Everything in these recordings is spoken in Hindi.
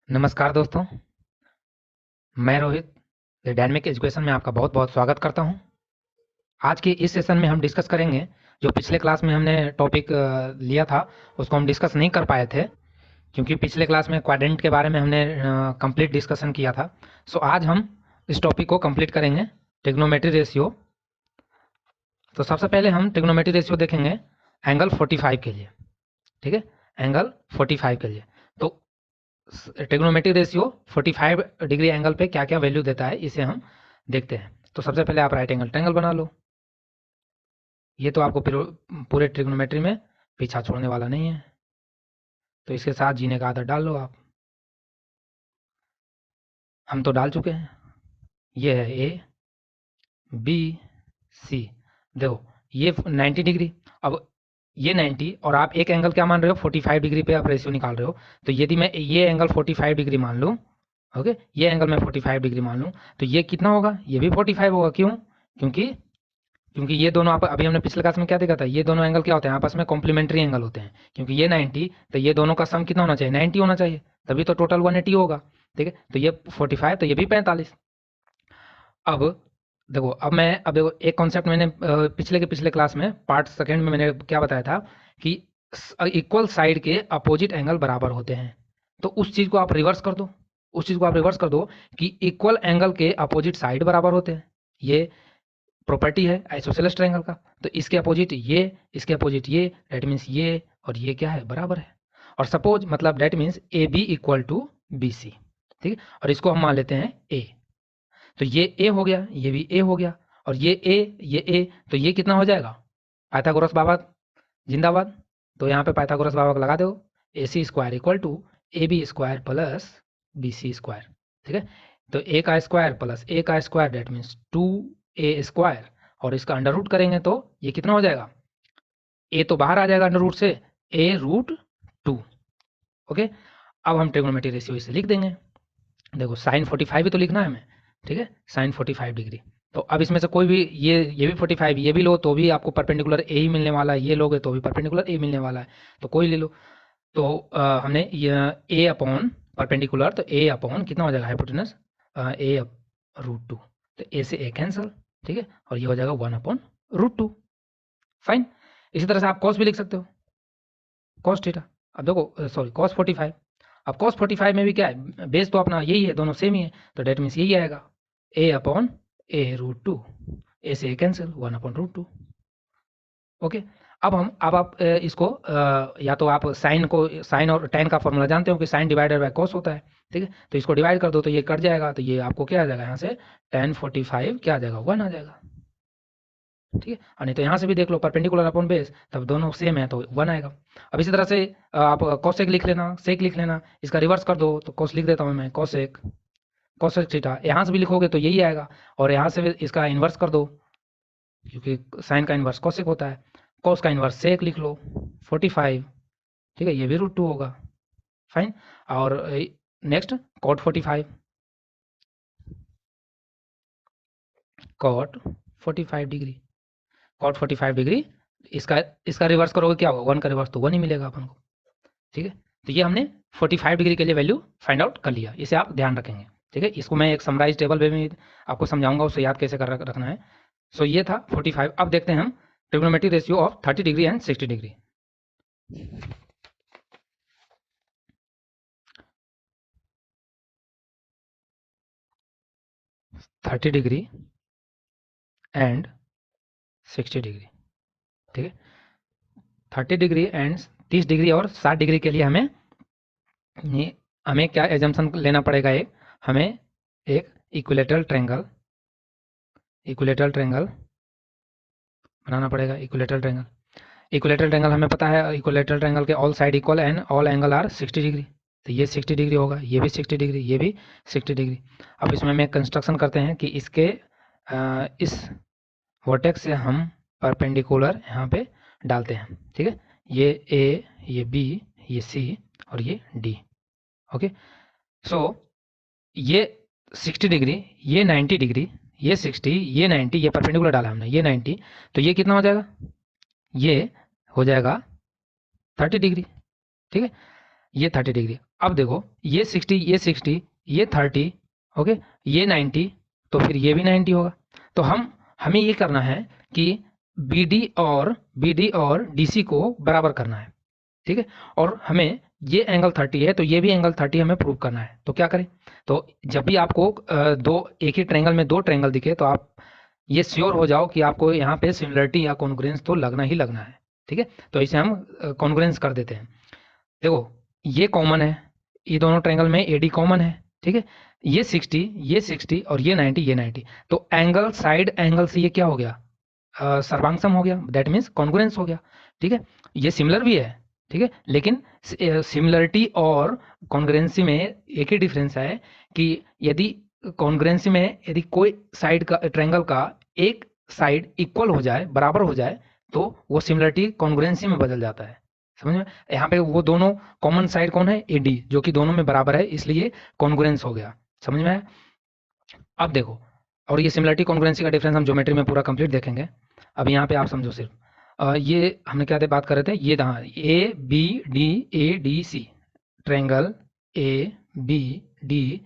नमस्कार दोस्तों, मैं रोहित डायनेमिक एजुकेशन में आपका बहुत-बहुत स्वागत करता हूं। आज के इस सेशन में हम डिस्कस करेंगे जो पिछले क्लास में हमने टॉपिक लिया था, उसको हम डिस्कस नहीं कर पाए थे क्योंकि पिछले क्लास में क्वाड्रेंट के बारे में हमने कंप्लीट डिस्कशन किया था। सो आज हम इस टॉपिक को कंप्लीट करेंगे, ट्रिग्नोमेट्री रेशियो। तो सबसे पहले हम ट्रिग्नोमेट्री रेशियो देखेंगे एंगल 45 के लिए, ठीक है? एंगल 45 के लिए। तो ट्रिग्नोमेट्री रेशियो 45 डिग्री एंगल पे क्या क्या वैल्यू देता है, इसे हम देखते हैं। तो सबसे पहले आप राइट एंगल ट्रायंगल बना लो। ये तो आपको पूरे ट्रिग्नोमेट्री में पीछा छोड़ने वाला नहीं है, तो इसके साथ जीने का आदत डाल लो आप। हम तो डाल चुके हैं। ये है ए बी सी। देखो ये 90 डिग्री। अब ये 90 और आप एक एंगल क्या मान रहे हो, 45 डिग्री पे आप रेशियो निकाल रहे हो। तो यदि मैं ये एंगल 45 डिग्री मान लूँ, ओके, ये एंगल मैं 45 डिग्री मान लूँ, तो ये कितना होगा, ये भी 45 होगा। क्यों? क्योंकि क्योंकि ये दोनों आप अभी हमने पिछले क्लास में क्या देखा था, ये दोनों एंगल क्या होते हैं, आपस में कॉम्प्लीमेंट्री एंगल होते हैं। क्योंकि ये 90, तो ये दोनों का सम कितना होना चाहिए, 90 होना चाहिए, तभी तो टोटल 180 होगा। ठीक है, तो ये 45, तो ये भी 45। अब देखो, अब देखो एक कॉन्सेप्ट मैंने पिछले के पिछले क्लास में पार्ट सेकंड में मैंने क्या बताया था कि इक्वल साइड के अपोजिट एंगल बराबर होते हैं। तो उस चीज़ को आप रिवर्स कर दो, उस चीज़ को आप रिवर्स कर दो कि इक्वल एंगल के अपोजिट साइड बराबर होते हैं। ये प्रॉपर्टी है आइसोसेलेस ट्रायंगल का। तो इसके अपोजिट ये, इसके अपोजिट ये, दैट मीन्स ये और ये क्या है, बराबर है। और सपोज मतलब that means A B equal to B C. ठीक है, और इसको हम मान लेते हैं ए। तो ये ए हो गया, ये भी ए हो गया, और ये ए, ये ए, तो ये कितना हो जाएगा, पाइथागोरस बाबा जिंदाबाद। तो यहाँ पे पाइथागोरस बाबा को लगा दो, A C square equal to A B square plus B C square. ठीक है, तो ए का स्क्वायर प्लस ए का square that means 2a square, और इसका अंडर रूट करेंगे तो ये कितना हो जाएगा, ए तो बाहर आ जाएगा अंडर रूट से, ए रूट 2। ओके, अब हम ट्रिग्नोमेट्री रेशियो इसे लिख देंगे। देखो साइन 45 भी तो लिखना है हमें, ठीक है, साइन 45 डिग्री। तो अब इसमें से कोई भी, ये भी 45, ये भी लो तो भी आपको परपेंडिकुलर ए ही मिलने वाला है, ये लोगे तो भी परपेंडिकुलर ए मिलने वाला है, तो कोई ले लो। तो हमने ए अपॉन परपेंडिकुलर, तो ए अपॉन कितना हो जाएगा हाइपोटेनस, ए रूट 2। तो ए से ए कैंसल, ठीक है, और ये हो जाएगा 1 अपॉन रूट 2। फाइन। इसी तरह से आप कॉस भी लिख सकते हो, कॉस थीटा। अब देखो सॉरी कॉस 45। अब कॉस 45 में भी क्या है, बेस तो अपना यही है, दोनों सेम ही है, तो डेट मीन्स यही आएगा, ए अपॉन ए रूट 2। ए से ए कैंसिल, 1 अपॉन रूट 2। ओके, अब आप इसको या तो आप साइन को, साइन और tan का फॉर्मूला जानते हो कि साइन डिवाइडेड बाय कॉस होता है। ठीक है, तो इसको डिवाइड कर दो तो ये कट जाएगा, तो ये आपको क्या आ जाएगा, यहाँ से tan 45 क्या आ जाएगा, 1 आ जाएगा। ठीक है, और नहीं तो यहाँ से भी देख लो परपेंडिकुलर अपॉन बेस, तब दोनों सेम है तो 1 आएगा। अब इसी तरह से आप कॉसेक लिख लेना, सेक लिख लेना, इसका रिवर्स कर दो, तो कॉस लिख देता हूँ मैं, कॉसेक, कॉसेक थीटा। यहाँ से भी लिखोगे तो यही आएगा, और यहाँ से भी इसका इन्वर्स कर दो, क्योंकि साइन का इन्वर्स कॉसेक होता है। कॉस का इन्वर्स सेक लिख लो, 45। ठीक है, ये भी रूट 2 होगा। फाइन। और next cot 45, cot 45 degree, cot 45 degree, इसका इसका रिवर्स करोगे क्या होगा, 1 का रिवर्स तो 1 ही मिलेगा अपन को। ठीक है, तो ये हमने 45 डिग्री के लिए वैल्यू फाइंड आउट कर लिया, इसे आप ध्यान रखेंगे। ठीक है, इसको मैं एक समराइज टेबल में भी आपको समझाऊंगा, उससे याद कैसे कर रखना है। सो ये था 45। अब देखते हैं हम trigonometry ratio of 30 degree and 60 degree. 30 degree and 60 degree. ठीक है, 30 डिग्री एंड 30 डिग्री और 60 डिग्री के लिए हमें क्या एजम्पशन लेना पड़ेगा, एक हमें एक इक्विलेटरल ट्रायंगल बनाना पड़ेगा। इक्विलेटरल ट्रायंगल हमें पता है, इक्विलेटरल ट्रायंगल के all side equal and all angle are 60 degree. तो ये 60 डिग्री होगा, ये भी 60 डिग्री, ये भी 60 डिग्री। अब इसमें हम एक कंस्ट्रक्शन करते हैं कि इसके इस वर्टेक्स से हम परपेंडिकुलर यहाँ पे डालते हैं। ठीक है, ये ए, ये बी, ये सी और ये डी। ओके, सो ये 60 डिग्री, ये 90 डिग्री, ये 60, ये 90, ये परपेंडिकुलर डाला हमने, ये 90, तो ये कितना हो जाएगा, ये हो जाएगा 30 डिग्री। ठीक है, ये 30 डिग्री। अब देखो ये 60, ये 60, ये 30, ओके, ये 90, तो फिर ये भी 90 होगा। तो हमें ये करना है कि BD और DC को बराबर करना है, ठीक है। और हमें ये एंगल 30 है, तो ये भी एंगल 30 हमें प्रूव करना है। तो क्या करें? तो जब भी आपको एक ही ट्रायंगल में दो ट्रायंगल दिखे, तो आप ये श्योर हो जाओ कि आपको यहाँ पे सिमिलरिटी या कॉन्ग्रुएंस तो लगना ही लगना है, ठीक है। तो इसे हम कॉन्ग्रुएंस कर देते हैं। देखो ये कॉमन है, ये दोनों ट्रायंगल में AD कॉमन है, ठीक है। ये 60 और ये 90, तो एंगल साइड एंगल से ये क्या हो गया? सर्वांगसम हो गया, दैट मीन्स कॉन्ग्रुएंस हो गया, ठीक है। ये सिमिलर भी है, ठीक है, लेकिन सिमिलरिटी और कॉन्ग्रुएंसी में एक ही डिफरेंस है कि यदि कॉन्ग्रुएंसी में यदि कोई साइड का ट्रायंगल का एक साइड इक्वल हो जाए, बराबर हो जाए, तो वो सिमिलरिटी कॉन्ग्रुएंसी में बदल जाता है। समझ में? यहाँ पे वो दोनों कॉमन साइड कौन है? AD, जो कि दोनों में बराबर है, इसलिए कॉन्ग्रुएंस हो गया। समझ में आया? अब देखो, और ये सिमिलरिटी कॉन्ग्रुएंसी का डिफरेंस हम ज्योमेट्री में पूरा कंप्लीट देखेंगे। अब यहाँ पे आप समझो सिर्फ ये हमने क्या बात कर रहे थे, ये यहाँ ABD ट्रायंगल ABD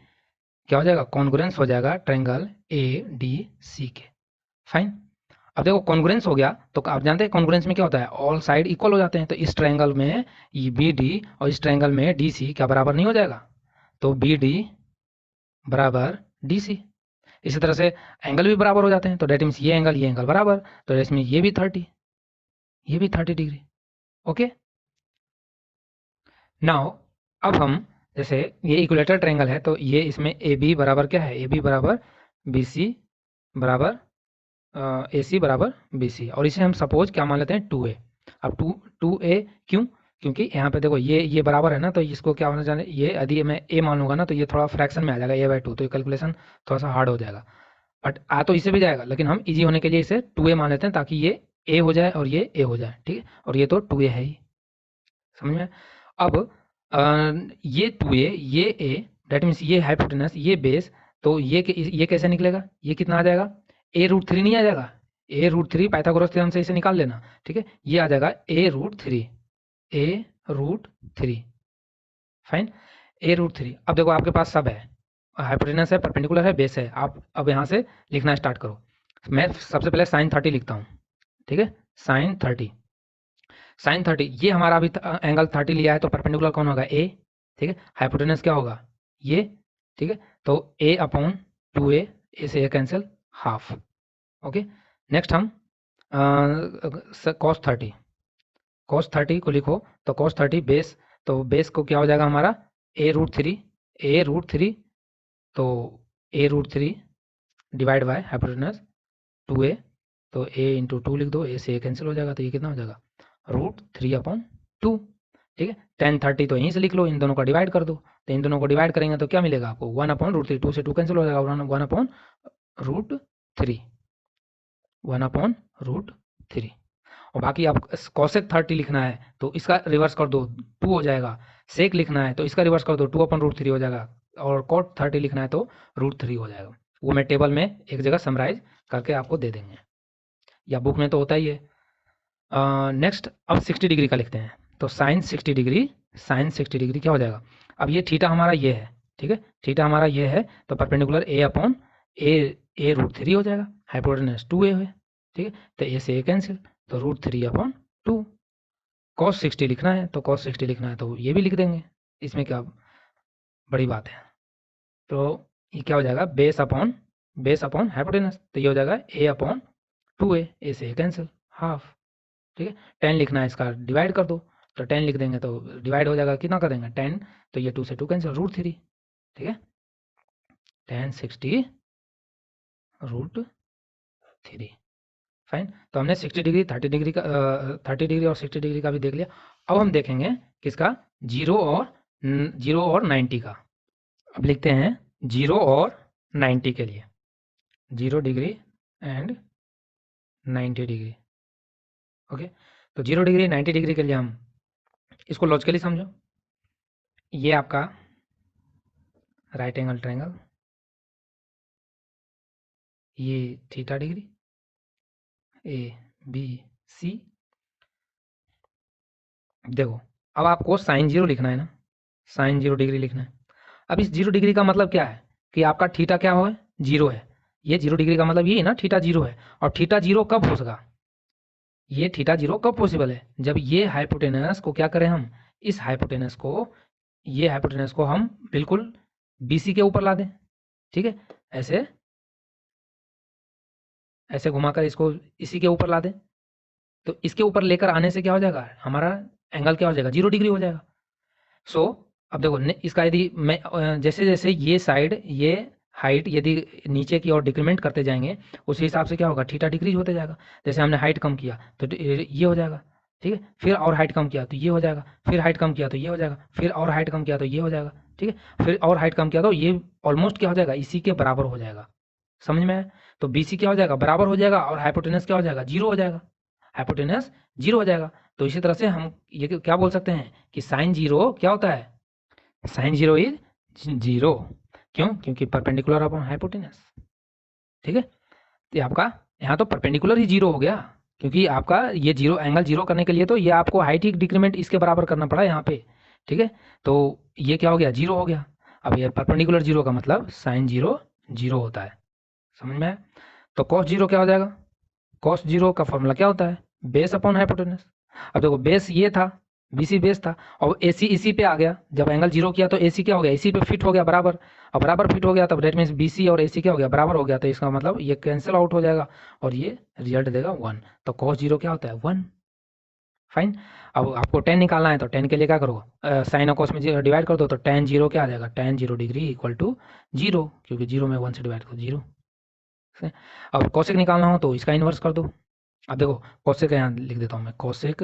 क्या हो जाएगा? कॉन्ग्रुएंस हो जाएगा ट्रायंगल ADC के। फाइन। अब देखो कॉन्ग्रुएंस हो गया, तो आप जानते हैं कॉन्ग्रुएंस में क्या होता है? ऑल साइड इक्वल हो जाते हैं। तो इस ट्रायंगल में ये BD और इस ट्रायंगल में DC क्या बराबर नहीं हो जाएगा? तो BD बराबर DC। इसी तरह से एंगल भी बराबर हो जाते हैं, तो डेट मीन्स ये एंगल बराबर, तो डेट मीन्स ये भी 30, ये भी 30 डिग्री। ओके, नाउ अब हम जैसे ये इक्विलेटर ट्रायंगल है, तो ये इसमें AB बराबर क्या है? AB बराबर BC बराबर AC बराबर BC, और इसे हम सपोज क्या मान लेते हैं? 2A। अब 2A क्यों? क्योंकि यहाँ पे देखो ये बराबर है ना, तो इसको क्या होना चाहिए? ये यदि मैं A मान लूंगा ना, तो ये थोड़ा फ्रैक्शन में आ जाएगा A/2, तो ये कैलकुलेशन थोड़ा सा हार्ड हो जाएगा। बट आ तो इसे भी जाएगा, लेकिन हम इजी होने के लिए इसे 2A मान लेते हैं, ताकि ये A हो जाए और ये A हो जाए, ठीक है। और ये तो 2A है ही, समझ में? अब ये 2A, ये A, डेट मीन्स ये हाइपोटेनस, ये बेस, तो ये कैसे निकलेगा? ये कितना आ जाएगा? A√3 नहीं आ जाएगा? A√3 पाइथागोरस थ्योरम से इसे निकाल लेना, ठीक है। ये आ जाएगा A√3, A√3, फाइन, A√3। अब देखो आपके पास सब है, हाइपोटेनस है, परपेंडिकुलर है, बेस है। आप अब यहाँ से लिखना स्टार्ट करो। मैं सबसे पहले साइन 30 लिखता हूँ, ठीक है। साइन 30 ये हमारा अभी एंगल 30 लिया है, तो परपेंडिकुलर कौन होगा? A, ठीक है। हाइपोटेनस क्या होगा? ये, ठीक है। तो A/2A, A से A cancel, half. Okay, next हम cos 30 को लिखो, तो cos 30 बेस, तो बेस को क्या हो जाएगा हमारा? A√3, तो A√3 divide by hypotenuse 2A, तो A इंटू 2 लिख दो, A से A कैंसिल हो जाएगा, तो ये कितना हो जाएगा? √3/2, ठीक है। tan 30 तो यहीं से लिख लो, इन दोनों का डिवाइड कर दो, तो इन दोनों को डिवाइड करेंगे तो क्या मिलेगा आपको? 1/√3, 2 से 2 कैंसिल हो जाएगा, 1/√3, 1/√3। और बाकी आप cosec 30 लिखना है, तो इसका रिवर्स कर दो, 2 हो जाएगा। सेक लिखना है, तो इसका रिवर्स कर दो, 2/√3 हो जाएगा। और cot 30 लिखना है, तो √3 हो जाएगा। वो मैं टेबल में एक जगह समराइज करके आपको दे देंगे, या बुक में तो होता ही है। नेक्स्ट अब 60 डिग्री का लिखते हैं, तो साइन 60 डिग्री क्या हो जाएगा? अब ये थीटा हमारा ये है, ठीक है, थीटा हमारा ये है, तो परपेंडिकुलर A/A√3 हो जाएगा, हाइपोटेनस 2A है, ठीक है। तो A से A कैंसिल, तो √3/2। cos 60 लिखना है, तो cos 60 लिखना है, तो ये भी लिख देंगे, इसमें क्या बड़ी बात है। तो ये क्या हो जाएगा? बेस अपॉन हाइपोटेनस, तो ये हो जाएगा A/2A, A से A कैंसिल, हाफ, ठीक है। 10 लिखना है, इसका डिवाइड कर दो, तो 10 लिख देंगे, तो डिवाइड हो जाएगा, कितना कर देंगे? 10, तो ये 2 से 2 कैंसिल, √3, ठीक है। tan 60 √3, fine. तो हमने 60 डिग्री, 30 डिग्री का 30 डिग्री और 60 डिग्री का भी देख लिया। अब हम देखेंगे किसका? 0 और 90 का। अब लिखते हैं 0 और 90 के लिए, 0 डिग्री एंड 90 डिग्री। ओके, तो 0 डिग्री 90 डिग्री के लिए हम इसको लॉजिकली समझो। ये आपका राइट एंगल ट्रायंगल, ये थीटा डिग्री, ABC। देखो अब आपको साइन 0 लिखना है ना, साइन 0 डिग्री लिखना है। अब इस 0 डिग्री का मतलब क्या है कि आपका थीटा क्या हो है, 0 है। ये 0 डिग्री का मतलब ये है ना, थीटा 0 है। और थीटा 0 कब होगा, ये थीटा 0 कब पॉसिबल है, जब ये हाइपोटेनस को क्या करें हम, इस हाइपोटेनस को, ये हाइपोटेनस को हम बिल्कुल BC के ऊपर ला दें। ठीक है, ऐसे ऐसे घुमाकर इसको इसी के ऊपर ला दें। तो इसके ऊपर लेकर आने से क्या हो जाएगा, हमारा एंगल क्या हो जाएगा, 0 डिग्री हो जाएगा। सो अब देखो इसका यदि मैं जैसे जैसे ये साइड, ये हाइट यदि नीचे की ओर डिक्रीमेंट करते जाएंगे, उसी हिसाब से क्या होगा, थीटा डिक्रीज होते जाएगा। जैसे हमने हाइट कम किया तो ये हो जाएगा। ठीक है, फिर और हाइट कम किया तो ये हो जाएगा, फिर हाइट कम किया तो ये हो जाएगा, फिर और हाइट कम किया तो ये हो जाएगा। ठीक है, फिर और हाइट कम किया तो ये ऑलमोस्ट क्या हो जाएगा, इसी के बराबर हो जाएगा। समझ में आया? तो BC क्या हो जाएगा, बराबर हो जाएगा, और हाइपोटेनस क्या हो जाएगा, 0 हो जाएगा। हाइपोटेनस 0 हो जाएगा। तो इसी तरह से हम ये क्या बोल सकते हैं कि साइन 0 क्या होता है, साइन 0 इज 0। क्यों? क्योंकि परपेंडिकुलर अपॉन हाइपोटेनस। ठीक है, तो आपका यहाँ तो परपेंडिकुलर ही 0 हो गया, क्योंकि आपका ये 0 एंगल 0 करने के लिए तो ये आपको हाइट ही डिक्रीमेंट इसके बराबर करना पड़ा यहाँ पे। ठीक है, तो ये क्या हो गया, 0 हो गया। अब ये परपेंडिकुलर 0 का मतलब साइन 0 0 होता है। समझ में आया? तो कॉस 0 क्या हो जाएगा, कॉस 0 का फॉर्मूला क्या होता है, बेस अपॉन हाइपोटेनस। अब देखो बेस ये था, BC बेस था, और AC इसी पे आ गया। जब एंगल 0 किया तो AC क्या हो गया, इसी पे फिट हो गया बराबर। अब बराबर फिट हो गया तब डेट मीन्स BC और AC क्या हो गया, बराबर हो गया। तो इसका मतलब ये कैंसिल आउट हो जाएगा और ये रिजल्ट देगा 1। तो cos 0 क्या होता है, 1। फाइन। अब आपको tan निकालना है तो tan के लिए क्या करो, साइन और cos में डिवाइड कर दो, तो tan 0 क्या आ जाएगा, tan 0 डिग्री इक्वल टू 0, क्योंकि 0 में 1 से डिवाइड करो 0। अब कोसेक निकालना हो तो इसका इन्वर्स कर दो। अब देखो कोसेक यहाँ लिख देता हूँ मैं, कोसेक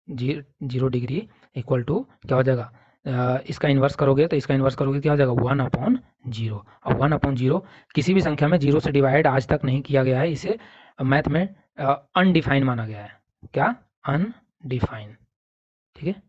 0 डिग्री इक्वल टू क्या हो जाएगा, इसका इन्वर्स करोगे तो इसका इन्वर्स करोगे क्या हो जाएगा, 1/0। अब 1/0 किसी भी संख्या में 0 से डिवाइड आज तक नहीं किया गया है, इसे मैथ में अनडिफाइन माना गया है। क्या, अनडिफाइन। ठीक है,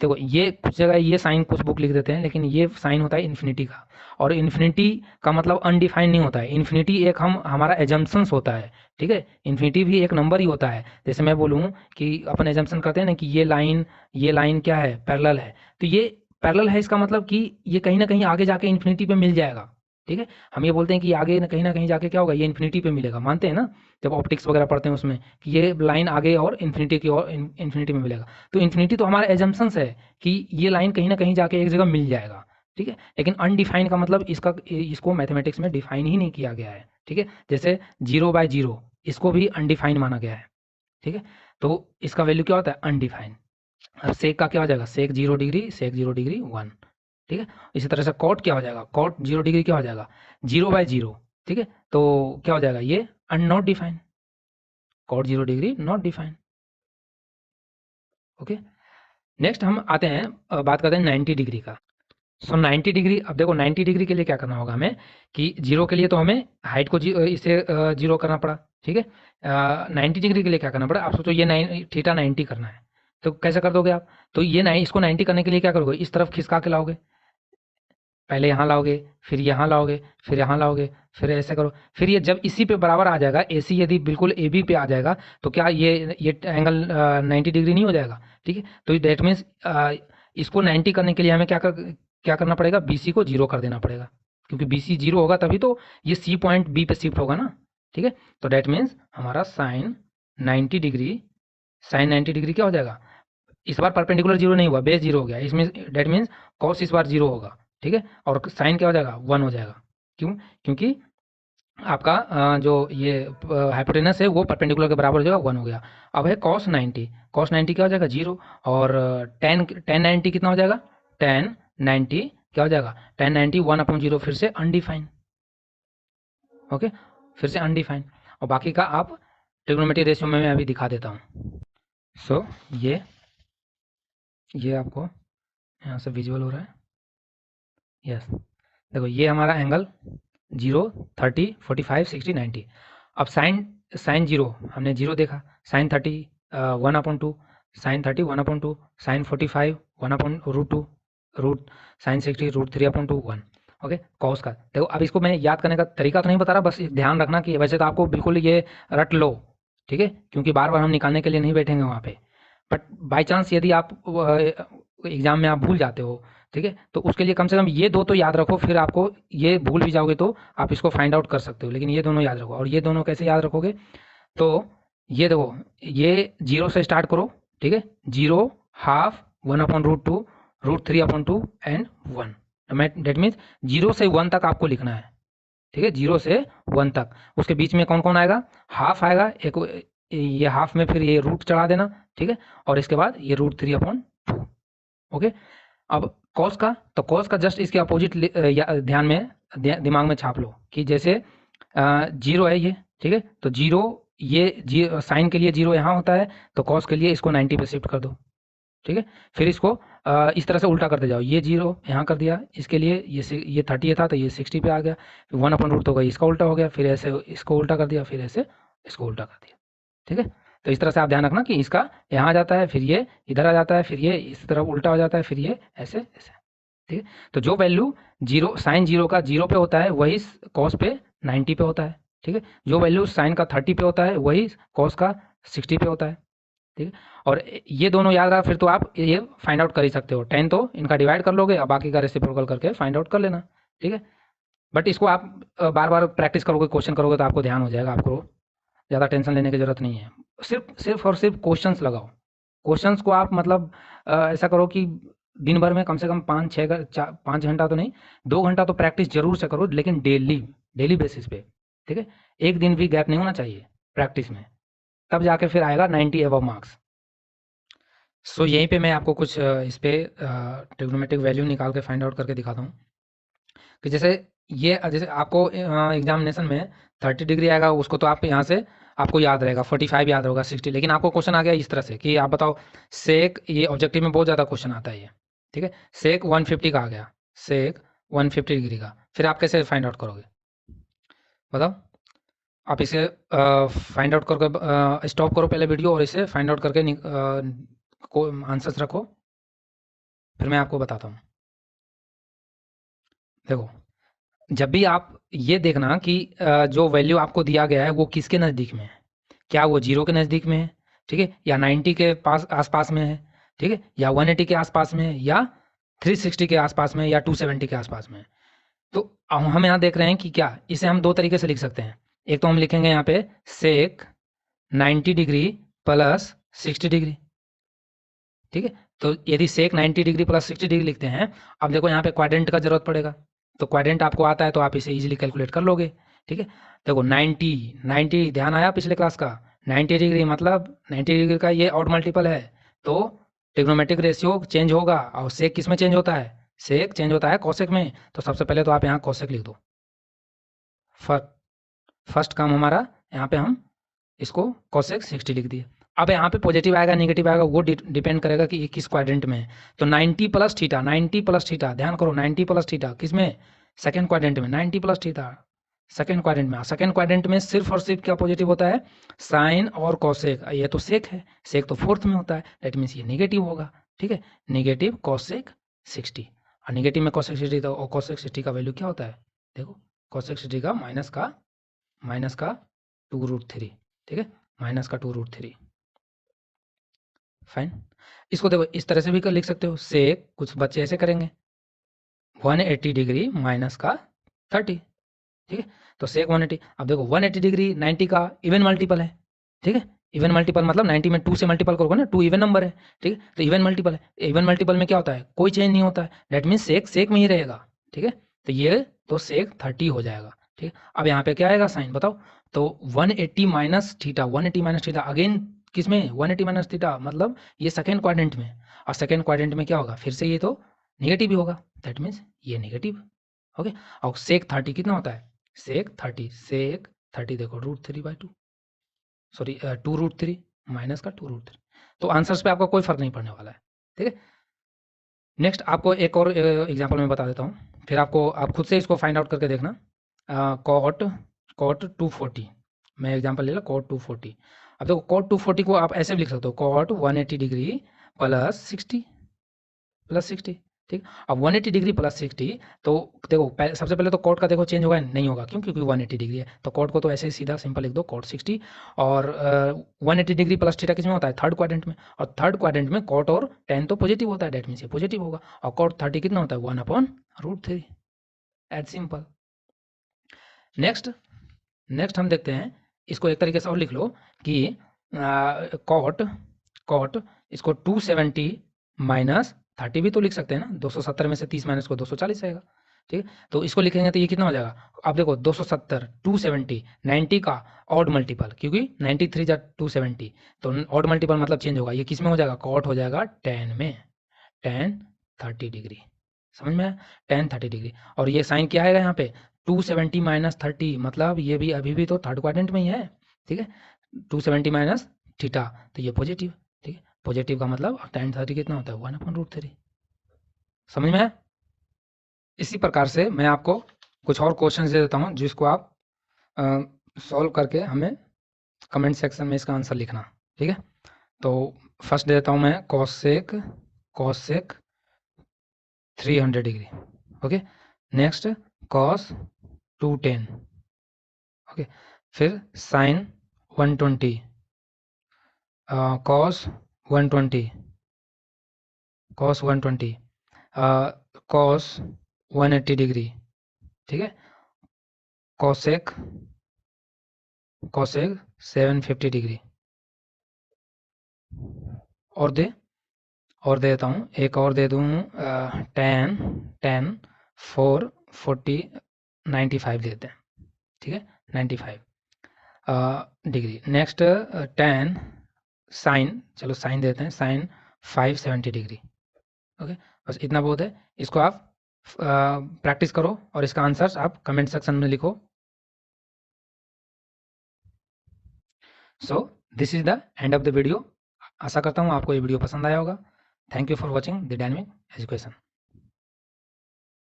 देखो ये कुछ जगह ये साइन कुछ बुक लिख देते हैं, लेकिन ये साइन होता है इन्फिनिटी का, और इन्फिनिटी का मतलब अनडिफाइंड नहीं होता है। इन्फिनिटी एक हमारा एजम्पशंस होता है। ठीक है, इन्फिनिटी भी एक नंबर ही होता है। जैसे मैं बोलूँ कि अपन एजम्पशन करते हैं ना कि ये लाइन क्या है, पैरेलल है, तो ये पैरेलल है, इसका मतलब कि ये कहीं ना कहीं आगे जाके इन्फिनिटी पे मिल जाएगा। ठीक है, हम ये बोलते हैं कि आगे ना कहीं जाके क्या होगा, ये इन्फिनिटी पे मिलेगा, मानते हैं ना जब ऑप्टिक्स वगैरह पढ़ते हैं उसमें, कि ये लाइन आगे और इन्फिनिटी की और इन्फिनिटी में मिलेगा। तो इन्फिनिटी तो हमारा एजम्पशंस है कि ये लाइन कहीं ना कहीं जाके एक जगह मिल जाएगा। ठीक है, लेकिन अनडिफाइंड का मतलब इसको मैथमेटिक्स में डिफाइन ही नहीं किया गया है। ठीक है, जैसे 0/0 इसको भी अनडिफाइंड माना गया है। ठीक है, तो इसका वैल्यू क्या होता है, अनडिफाइंड। अब सेक का क्या हो जाएगा, सेक 0 डिग्री, सेक 0 डिग्री 1। ठीक है, इसी तरह से कॉट क्या हो जाएगा, कॉट 0 डिग्री क्या हो जाएगा, 0/0। ठीक है, तो क्या हो जाएगा, ये not defined, cot 0 degree not defined. Okay, next हम आते हैं, बात करते हैं 90 डिग्री का। सो 90 डिग्री, अब देखो 90 डिग्री के लिए क्या करना होगा हमें, कि 0 के लिए तो हमें हाइट को इसे 0 करना पड़ा। ठीक है, 90 डिग्री के लिए क्या करना पड़ा, आप सोचो ये थीटा 90 करना है, तो कैसे कर दोगे आप, तो ये इसको 90 करने के लिए क्या करोगे, इस तरफ खिसका के लाओगे, पहले यहाँ लाओगे, फिर यहाँ लाओगे, फिर यहाँ लाओगे, फिर ऐसे करो, फिर ये जब इसी पे बराबर आ जाएगा, AC यदि बिल्कुल AB पे आ जाएगा, तो क्या ये एंगल 90 डिग्री नहीं हो जाएगा। ठीक है, तो डेट मीन्स इसको 90 करने के लिए हमें क्या करना पड़ेगा, BC को 0 कर देना पड़ेगा, क्योंकि BC 0 होगा तभी तो ये C पॉइंट B पे शिफ्ट होगा ना। ठीक है, तो डेट मीन्स हमारा साइन 90 डिग्री क्या हो जाएगा, इस बार परपेंडिकुलर 0 नहीं हुआ, बेस 0 हो गया, इसमें डेट मीन्स कॉस इस बार 0 होगा। ठीक है, और साइन क्या हो जाएगा, 1 हो जाएगा। क्यों? क्योंकि आपका जो ये हाइपोटेनस है वो परपेंडिकुलर के बराबर हो जाएगा, 1 हो गया। अब है cos 90, cos 90 क्या हो जाएगा, 0। और tan 90 कितना हो जाएगा, tan 90 क्या हो जाएगा, tan 90 1/0, फिर से अनडिफाइन। ओके, फिर से अनडिफाइन, और बाकी का आप ट्रिग्नोमेट्री रेशियो में मैं अभी दिखा देता हूँ। सो ये आपको यहाँ से विजुअल हो रहा है, यस। देखो ये हमारा एंगल 0, 30, 45, 60, 90। अब साइन 0 हमने 0 देखा, sine 30 1/2, sine 30 1/2, sine 45 1/√2, root sine 60 √3/2 1। Okay, cos का देखो, अब इसको मैं याद करने का तरीका तो नहीं बता रहा, बस ध्यान रखना कि वैसे तो आपको बिल्कुल ये रट लो। ठीक है, क्योंकि बार बार हम निकालने के लिए नहीं बैठेंगे वहाँ पे, बट बाई चांस यदि आप एग्जाम में आप भूल जाते हो, ठीक है। तो उसके लिए कम से कम ये दो तो याद रखो, फिर आपको ये भूल भी जाओगे तो आप इसको फाइंड आउट कर सकते हो, लेकिन ये दोनों याद रखो। और ये दोनों कैसे याद रखोगे, तो ये देखो, ये 0 से स्टार्ट करो, ठीक है, 0, हाफ, 1/√2, √3/2 एंड 1। डेट मीन्स 0 से 1 तक आपको लिखना है, ठीक है, 0 से 1 तक। उसके बीच में कौन कौन आएगा, हाफ आएगा, एक ये हाफ में फिर ये रूट चढ़ा देना, ठीक है, और इसके बाद ये √3/2। ओके। अब कॉस का, तो कॉस का जस्ट इसके अपोजिट ध्यान में दिमाग में छाप लो कि जैसे 0 है ये, ठीक है, तो 0, ये साइन के लिए 0 यहाँ होता है, तो कॉस के लिए इसको 90 पे शिफ्ट कर दो, ठीक है। फिर इसको इस तरह से उल्टा करते जाओ, ये 0 यहाँ कर दिया, इसके लिए ये 30 था तो ये 60 पे आ गया, 1/√2 हो गई, इसका उल्टा हो गया, फिर ऐसे इसको उल्टा कर दिया, फिर ऐसे इसको उल्टा कर दिया, ठीक है। तो इस तरह से आप ध्यान रखना कि इसका यहाँ आ जाता है, फिर ये इधर आ जाता है, फिर ये इस तरफ उल्टा हो जाता है, फिर ये ऐसे ऐसे, ठीक है। तो जो वैल्यू 0 साइन 0 का 0 पे होता है वही कॉस पे 90 पे होता है, ठीक है। जो वैल्यू साइन का 30 पे होता है वही कॉस का 60 पे होता है, ठीक है। और ये दोनों याद रहा, फिर तो आप ये फाइंड आउट कर ही सकते हो। 10 तो इनका डिवाइड कर लोगे और बाकी का रेसिप्रोकल करके फाइंड आउट कर लेना, ठीक है। बट इसको आप बार बार प्रैक्टिस करोगे, क्वेश्चन करोगे तो आपको ध्यान हो जाएगा, आपको ज़्यादा टेंशन लेने की ज़रूरत नहीं है। सिर्फ और सिर्फ क्वेश्चंस लगाओ। क्वेश्चंस को आप मतलब ऐसा करो कि दिन भर में कम से कम 5 घंटा तो नहीं, 2 घंटा तो प्रैक्टिस जरूर से करो, लेकिन डेली बेसिस पे, ठीक है। एक दिन भी गैप नहीं होना चाहिए प्रैक्टिस में, तब जाके फिर आएगा 90 एबव मार्क्स। सो यहीं पे मैं आपको कुछ इस पे ट्रिग्नोमेट्रिक वैल्यू निकाल के फाइंड आउट करके दिखाता हूँ कि जैसे आपको एग्जामिनेशन में 30 डिग्री आएगा, उसको तो आप यहाँ से आपको याद रहेगा, 45 याद होगा, 60, लेकिन आपको क्वेश्चन आ गया इस तरह से कि आप बताओ सेक, ये ऑब्जेक्टिव में बहुत ज़्यादा क्वेश्चन आता है ये, ठीक है, सेक 150 का आ गया, सेक 150 डिग्री का, फिर आप कैसे फाइंड आउट करोगे बताओ। आप इसे फाइंड आउट करके स्टॉप करो पहले वीडियो और इसे फाइंड आउट करके आंसर्स रखो, फिर मैं आपको बताता हूँ। देखो, जब भी आप ये देखना कि जो वैल्यू आपको दिया गया है वो किसके नज़दीक में है, क्या वो 0 के नज़दीक में है, ठीक है, या 90 के पास आसपास में है, ठीक है, या 180 के आसपास में है, या 360 के आसपास में, या 270 के आसपास में है। तो हम यहाँ देख रहे हैं कि क्या इसे हम दो तरीके से लिख सकते हैं। एक तो हम लिखेंगे यहाँ पे सेक 90 डिग्री प्लस 60 डिग्री, ठीक है। तो यदि सेक 90 डिग्री प्लस 60 डिग्री लिखते हैं, अब देखो यहाँ पे क्वाड्रेंट का जरूरत पड़ेगा, तो क्वाड्रेंट आपको आता है तो आप इसे इजीली कैलकुलेट कर लोगे, ठीक है। देखो 90 ध्यान आया पिछले क्लास का, 90 डिग्री मतलब 90 डिग्री का ये ऑड मल्टीपल है, तो ट्रिग्नोमेट्रिक रेशियो चेंज होगा। और सेक किस में चेंज होता है, सेक चेंज होता है कोसेक में। तो सबसे पहले तो आप यहाँ कोसेक लिख दो, फर्स्ट काम हमारा यहाँ पे हम इसको कोसेक 60 लिख दिए। अब यहाँ पे पॉजिटिव आएगा नेगेटिव आएगा वो डिपेंड करेगा कि ये किस क्वाड्रेंट में है। तो 90 प्लस थीटा, 90 प्लस थीटा, ध्यान करो 90 प्लस थीटा किस में, सेकंड क्वाड्रेंट में, 90 प्लस थीटा सेकंड क्वाड्रेंट में। सेकंड क्वाड्रेंट में सिर्फ और सिर्फ क्या पॉजिटिव होता है, साइन और कोसेक। ये तो सेक है, सेक तो फोर्थ में होता है, दैट मीन्स ये नेगेटिव होगा, ठीक है, नेगेटिव कोसेक 60। और नेगेटिव में कोसेक 60, तो कोसेक 60 का वैल्यू क्या होता है, देखो कोसेक 60 का माइनस का 2√3, ठीक है, माइनस का 2√3। फाइन, इसको देखो इस तरह से भी लिख सकते हो, सेक कुछ बच्चे ऐसे करेंगे 180 डिग्री माइनस का 30, ठीक है। तो सेक 180, अब देखो 180 डिग्री 90 का इवन मल्टीपल है, ठीक है, इवन मल्टीपल मतलब 90 में 2 से मल्टीपल करोगे ना, 2 इवन नंबर है, ठीक है, तो इवन मल्टीपल है, इवन मल्टीपल में क्या होता है, कोई चेंज नहीं होता है, दैट मीन्स सेक सेक में ही रहेगा, ठीक है। तो ये तो सेक 30 हो जाएगा, ठीक है। अब यहाँ पे क्या आएगा साइन बताओ, तो 180 minus theta, 180 minus theta again किस में, 180 माइनस थीटा मतलब ये सेकेंड क्वाड्रेंट में, और सेकेंड क्वाड्रेंट में क्या होगा, फिर से ये तो नेगेटिव ही होगा, दैट मीन्स ये नेगेटिव, ओके। और सेक 30 कितना होता है, सेक 30 देखो √3/2, सॉरी 2√3 माइनस का 2√3। तो आंसर्स पे आपका कोई फर्क नहीं पड़ने वाला है, ठीक है। नेक्स्ट आपको एक और एग्जांपल मैं बता देता हूँ, फिर आप खुद से इसको फाइंड आउट करके देखना। कॉट 240, मैं एग्जांपल ले लो कॉट 240। अब देखो कॉट 240 को आप ऐसे भी लिख सकते हो, कॉट 180 डिग्री प्लस 60, ठीक ठीक। अब 180 डिग्री प्लस 60, तो देखो सबसे पहले तो कॉट का देखो चेंज होगा नहीं होगा, क्यों? क्योंकि 180 डिग्री है, तो कॉट को तो ऐसे ही सीधा सिंपल लिख दो कॉट 60। और 180 डिग्री प्लस थीटा किस में होता है? थर्ड क्वाड्रेंट में, और थर्ड क्वाड्रेंट में कॉट और टेन तो पॉजिटिव होता है, डेट मीन्स ये पॉजिटिव होगा। और कॉट 30 कितना होता है? 1/√3, एज सिंपल। नेक्स्ट हम देखते हैं, इसको एक तरीके से और लिख लो कि कॉट इसको 270 माइनस 30 भी तो लिख सकते हैं ना, 270 में से 30 माइनस को 240 आएगा, ठीक है। तो इसको लिखेंगे तो ये कितना हो जाएगा? आप देखो 270 270 90 का ऑड मल्टीपल, क्योंकि 93 जा 270, तो ऑड मल्टीपल मतलब चेंज होगा, ये किस में हो जाएगा? कॉट हो जाएगा 10 में, 10 30 डिग्री, समझ में आया? 10 30 डिग्री। और ये साइन क्या आएगा यहाँ पे? 270 माइनस 30, मतलब ये भी अभी भी तो थर्ड क्वाड्रेंट में ही है, ठीक है। 270 माइनस थीटा, तो ये पॉजिटिव, ठीक है। पॉजिटिव का मतलब 10 30 कितना होता है? 1/√3, समझ में आया? इसी प्रकार से मैं आपको कुछ और क्वेश्चन दे देता हूँ, जिसको आप सॉल्व करके हमें कमेंट सेक्शन में इसका आंसर लिखना, ठीक है। तो फर्स्ट दे देता हूँ मैं, cosec 300 degree, okay. Next cos 210, okay. फिर sine 120, cos 120, cos 120, cos 180 degree, ठीक है। Cosec 750 degree. और दे देता हूँ, एक और दे दूँ, टेन 4 40 95 देते हैं, ठीक है, 95 डिग्री। नेक्स्ट 10 साइन, चलो साइन देते हैं, साइन 570 डिग्री, ओके। बस इतना बहुत है, इसको आप प्रैक्टिस करो और इसका आंसर्स आप कमेंट सेक्शन में लिखो। So this is the end of the video. आशा करता हूँ आपको ये वीडियो पसंद आया होगा। Thank you for watching the Dynamic education.